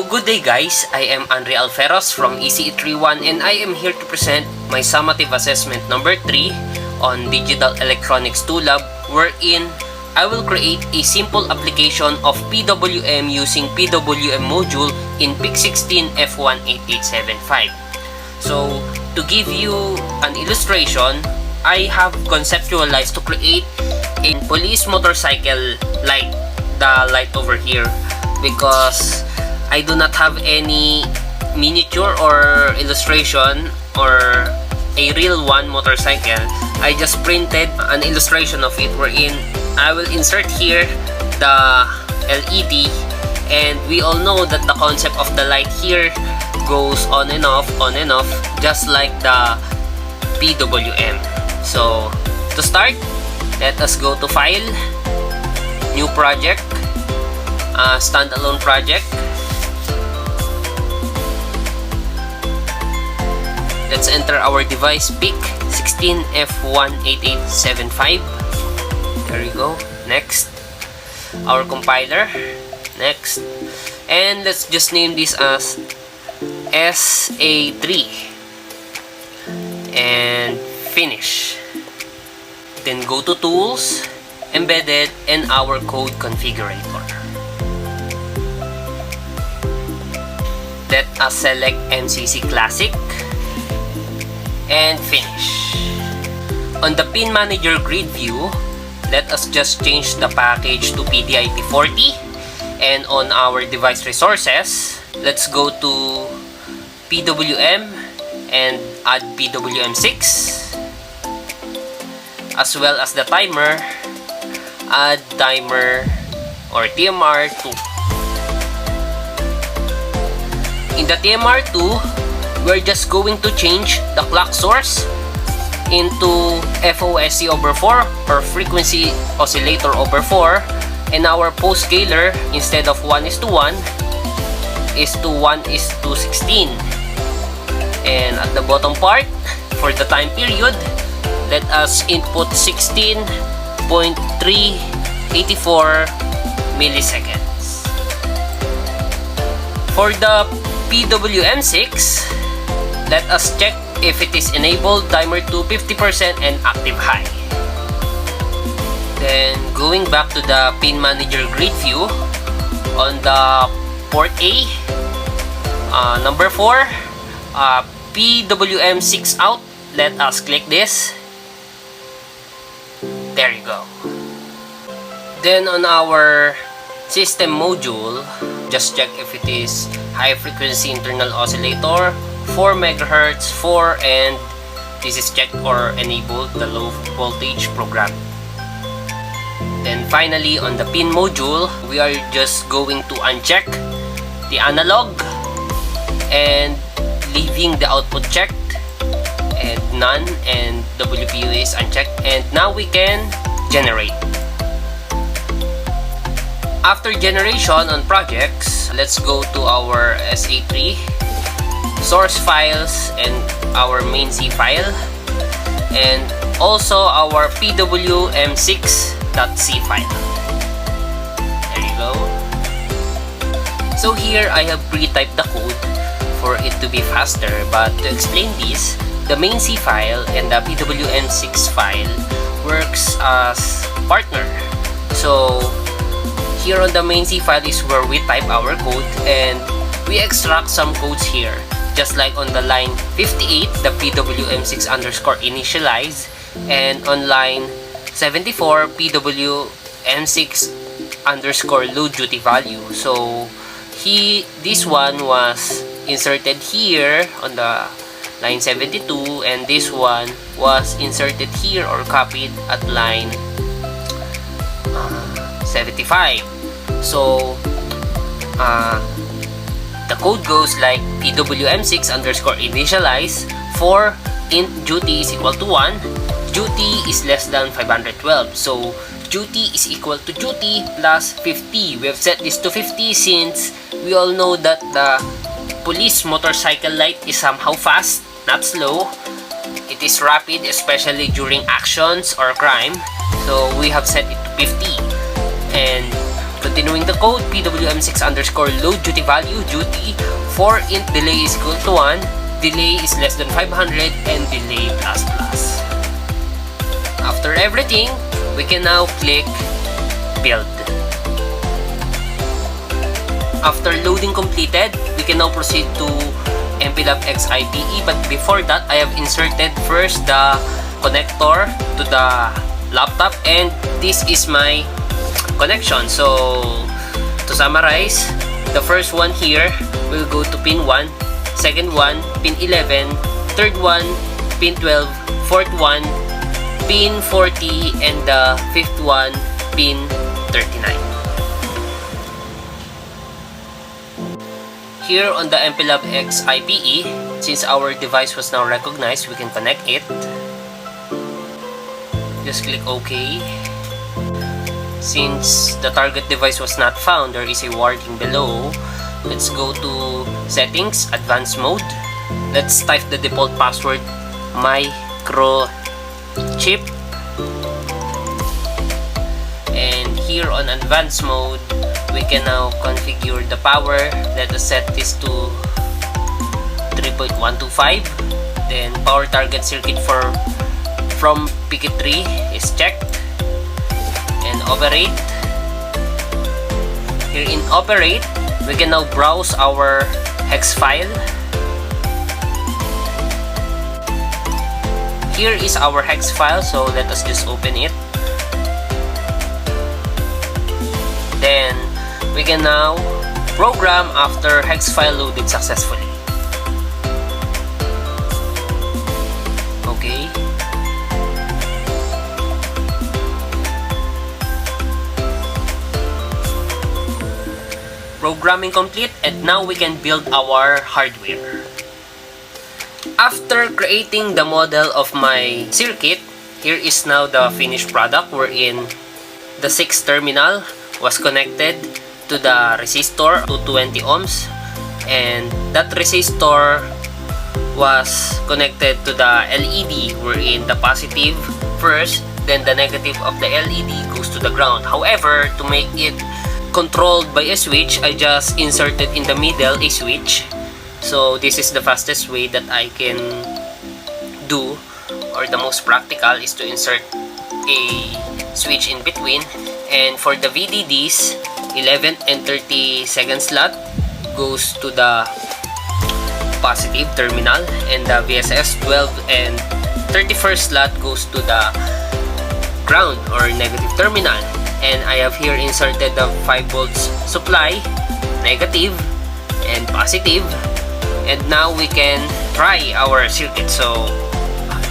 good day guys, I am Alferos from SA3 and I am here to present my summative assessment number 3 on Digital Electronics 2 Lab, wherein I will create a simple application of PWM using PWM module in PIC16 F18875. So, to give you an illustration, I have conceptualized to create a police motorcycle light, the light over here, because I do not have any miniature or illustration or a real one motorcycle. I just printed an illustration of it wherein I will insert here the LED, and we all know that the concept of the light here goes on and off, just like the PWM. So to start, let us go to File, New Project, Standalone Project. Let's enter our device PIC16 F18875. There you go. Next. Our compiler. Next. And let's just name this as SA3. And finish. Then go to Tools, Embedded, and our code configurator. Let us select MCC Classic and finish. On the Pin Manager grid view, let us just change the package to PDIP40, and on our device resources, let's go to PWM and add PWM6, as well as the timer, add timer or TMR2. In the TMR2, we're just going to change the clock source into FOSC over 4 or frequency oscillator over 4, and our post scaler, instead of 1:1 is to 1:16. And at the bottom part, for the time period, let us input 16.384 milliseconds. For the PWM6, let us check if it is enabled timer to 50% and active high. Then going back to the Pin Manager grid view, on the port A, number 4, PWM6 out, let us click this. There you go. Then on our system module, just check if it is high frequency internal oscillator, 4 MHz, 4, and this is checked or enabled the low voltage program. Then finally, on the pin module, we are just going to uncheck the analog and leaving the output checked and none, and WPU is unchecked, and now we can generate. After generation on projects, let's go to our SA3 source files and our main C file, and also our PWM6.c file. There you go. So here I have pre-typed the code for it to be faster, but to explain this, the main C file and the PWM6 file works as partner. So here on the main C file is where we type our code, and we extract some codes here. Just like on the line 58, the PWM6 underscore initialize, and on line 74, PWM6 underscore load duty value. So this one was inserted here on the line 72, and this one was inserted here or copied at line 75. So the code goes like PWM6 underscore initialize for int duty is equal to 1, duty is less than 512. So duty is equal to duty plus 50. We have set this to 50 since we all know that the police motorcycle light is somehow fast, not slow. It is rapid, especially during actions or crime. So we have set it to 50. And to Continuing the code, PWM6 underscore load duty value, duty for int delay is equal to 1, delay is less than 500, and delay plus plus. After everything, we can now click build. After loading completed, we can now proceed to MPLAB X IPE, but before that, I have inserted first the connector to the laptop, and this is my connection. So to summarize, the first one here will go to pin 1, second one pin 11, third one pin 12, fourth one pin 40, and the fifth one pin 39. Here on the MPLAB X IPE, since our device was now recognized, we can connect it. Just click OK. Since the target device was not found, there is a warning below. Let's go to Settings, Advanced Mode. Let's type the default password, microchip. And here on Advanced Mode, we can now configure the power. Let us set this to 3.125. Then power target circuit from PK3 is checked. And operate. Here in operate, we can now browse our hex file. Here is our hex file, so let us just open it. Then we can now program after hex file loaded successfully. Okay. Programming complete, and now we can build our hardware. After creating the model of my circuit, here is now the finished product, wherein the 6th terminal was connected to the resistor to 20 ohms, and that resistor was connected to the LED, wherein the positive first, then the negative of the LED goes to the ground. However, to make it controlled by a switch, I just inserted in the middle a switch. So this is the fastest way that I can do, or the most practical, is to insert a switch in between. And for the VDDs, 11 and 30 second slot goes to the positive terminal, and the VSS 12 and 31st slot goes to the ground or negative terminal. And I have here inserted the 5 volts supply, negative and positive. And now we can try our circuit. So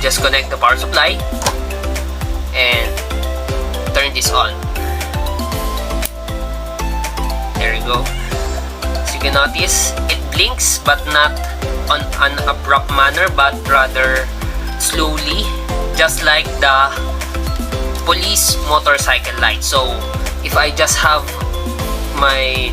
just connect the power supply and turn this on. There you go. As you can notice, it blinks, but not on an abrupt manner, but rather slowly, just like the police motorcycle light. So if I just have my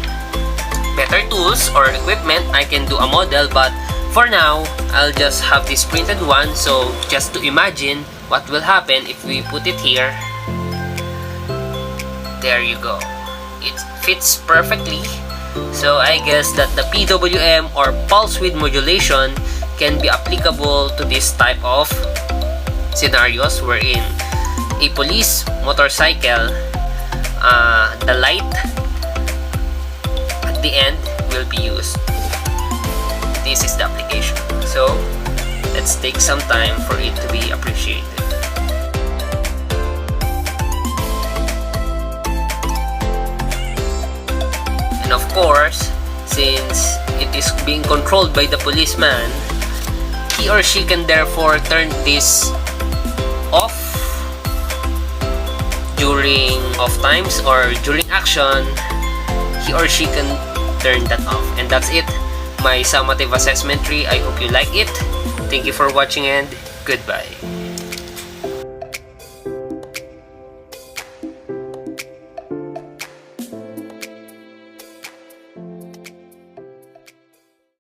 better tools or equipment, I can do a model, but for now I'll just have this printed one. So just to imagine what will happen if we put it here. There you go. It fits perfectly. So I guess that the PWM or pulse width modulation can be applicable to this type of scenarios, wherein a police motorcycle, the light at the end will be used. This is the application. So let's take some time for it to be appreciated. And of course, since it is being controlled by the policeman, he or she can therefore turn this off during off times, or during action, he or she can turn that off. And that's it, my summative assessment tree. I hope you like it. Thank you for watching, and goodbye.